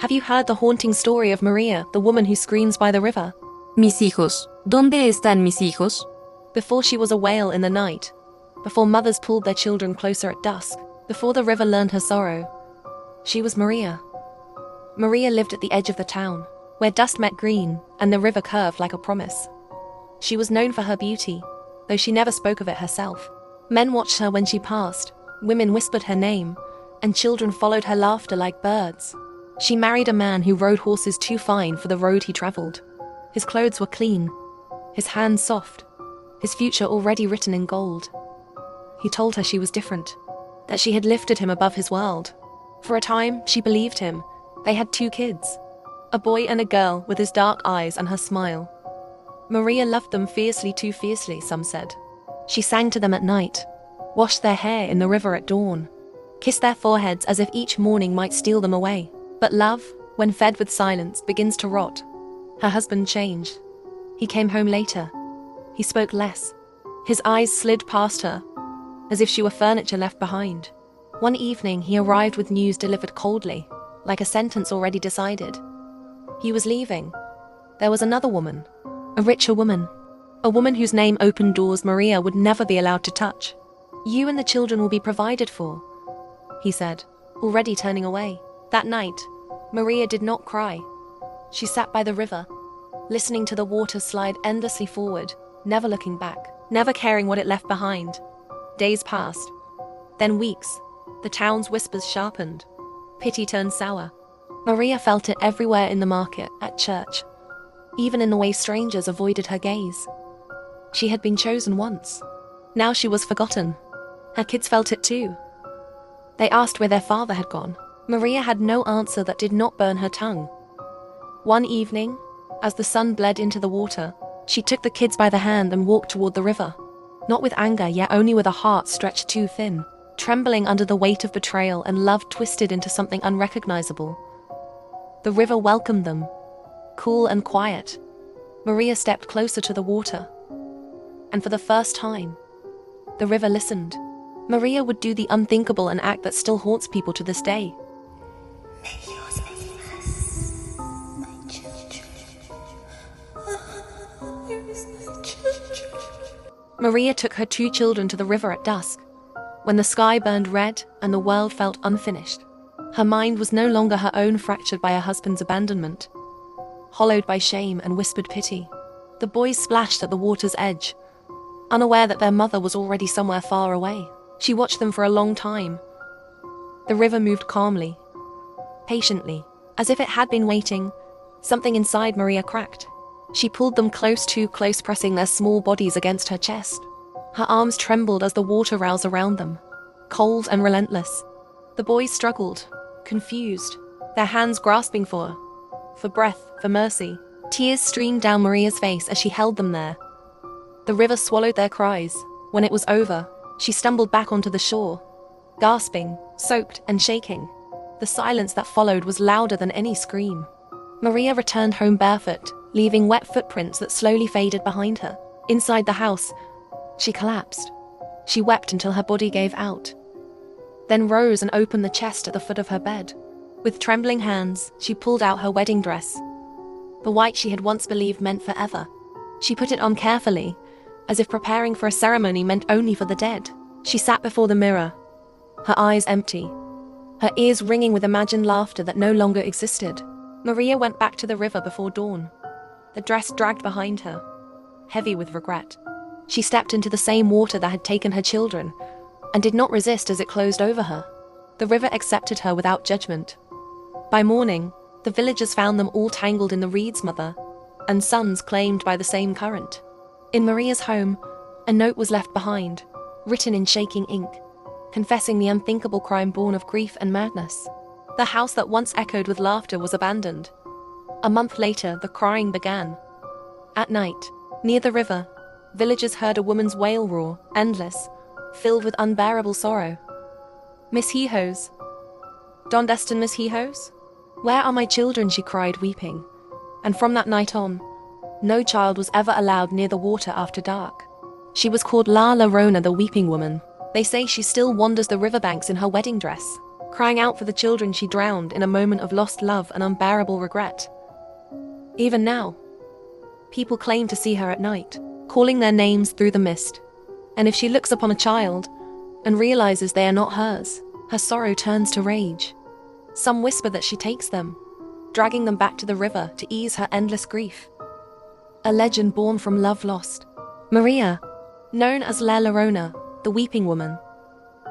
Have you heard the haunting story of Maria, the woman who screams by the river? Mis hijos, ¿dónde están mis hijos? Before she was a wail in the night, before mothers pulled their children closer at dusk, before the river learned her sorrow, she was Maria. Maria lived at the edge of the town, where dust met green and the river curved like a promise. She was known for her beauty, though she never spoke of it herself. Men watched her when she passed, women whispered her name, and children followed her laughter like birds. She married a man who rode horses too fine for the road he traveled. His clothes were clean, his hands soft, his future already written in gold. He told her she was different, that she had lifted him above his world. For a time, she believed him. They had 2 kids, a boy and a girl with his dark eyes and her smile. Maria loved them fiercely, too fiercely, some said. She sang to them at night, washed their hair in the river at dawn, kissed their foreheads as if each morning might steal them away. But love, when fed with silence, begins to rot. Her husband changed. He came home later. He spoke less. His eyes slid past her, as if she were furniture left behind. One evening, he arrived with news delivered coldly, like a sentence already decided. He was leaving. There was another woman, a richer woman, a woman whose name opened doors Maria would never be allowed to touch. You and the children will be provided for, he said, already turning away. That night, Maria did not cry. She sat by the river, listening to the water slide endlessly forward, never looking back, never caring what it left behind. Days passed, then weeks. The town's whispers sharpened. Pity turned sour. Maria felt it everywhere, in the market, at church, even in the way strangers avoided her gaze. She had been chosen once. Now she was forgotten. Her kids felt it too. They asked where their father had gone. Maria had no answer that did not burn her tongue. One evening, as the sun bled into the water, she took the kids by the hand and walked toward the river. Not with anger, yet only with a heart stretched too thin, trembling under the weight of betrayal and love twisted into something unrecognizable. The river welcomed them, cool and quiet. Maria stepped closer to the water, and for the first time, the river listened. Maria would do the unthinkable, an act that still haunts people to this day. Maria took her 2 children to the river at dusk, when the sky burned red and the world felt unfinished. Her mind was no longer her own, fractured by her husband's abandonment, hollowed by shame and whispered pity. The boys splashed at the water's edge, unaware that their mother was already somewhere far away. She watched them for a long time. The river moved calmly, patiently, as if it had been waiting. Something inside Maria cracked. She pulled them close, too close, pressing their small bodies against her chest. Her arms trembled as the water roused around them, cold and relentless. The boys struggled, confused, their hands grasping for breath, for mercy. Tears streamed down Maria's face as she held them there. The river swallowed their cries. When it was over, she stumbled back onto the shore, gasping, soaked and shaking. The silence that followed was louder than any scream. Maria returned home barefoot, leaving wet footprints that slowly faded behind her. Inside the house, she collapsed. She wept until her body gave out, then rose and opened the chest at the foot of her bed. With trembling hands, she pulled out her wedding dress, the white she had once believed meant forever. She put it on carefully, as if preparing for a ceremony meant only for the dead. She sat before the mirror, her eyes empty, her ears ringing with imagined laughter that no longer existed. Maria went back to the river before dawn. The dress dragged behind her, heavy with regret. She stepped into the same water that had taken her children, and did not resist as it closed over her. The river accepted her without judgment. By morning, the villagers found them all tangled in the reeds, mother and sons claimed by the same current. In Maria's home, a note was left behind, written in shaking ink, confessing the unthinkable crime born of grief and madness. The house that once echoed with laughter was abandoned. A month later, the crying began. At night, near the river, villagers heard a woman's wail roar, endless, filled with unbearable sorrow. "Miss Hijos, donde están mis hijos? Where are my children?" she cried, weeping. And from that night on, no child was ever allowed near the water after dark. She was called La Llorona, the weeping woman. They say she still wanders the riverbanks in her wedding dress, crying out for the children she drowned in a moment of lost love and unbearable regret. Even now, people claim to see her at night, calling their names through the mist. And if she looks upon a child and realizes they are not hers, her sorrow turns to rage. Some whisper that she takes them, dragging them back to the river to ease her endless grief. A legend born from love lost. Maria, known as La Llorona, the weeping woman.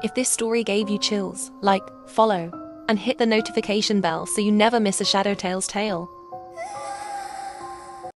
If this story gave you chills, like, follow, and hit the notification bell so you never miss a Shadow Tales tale.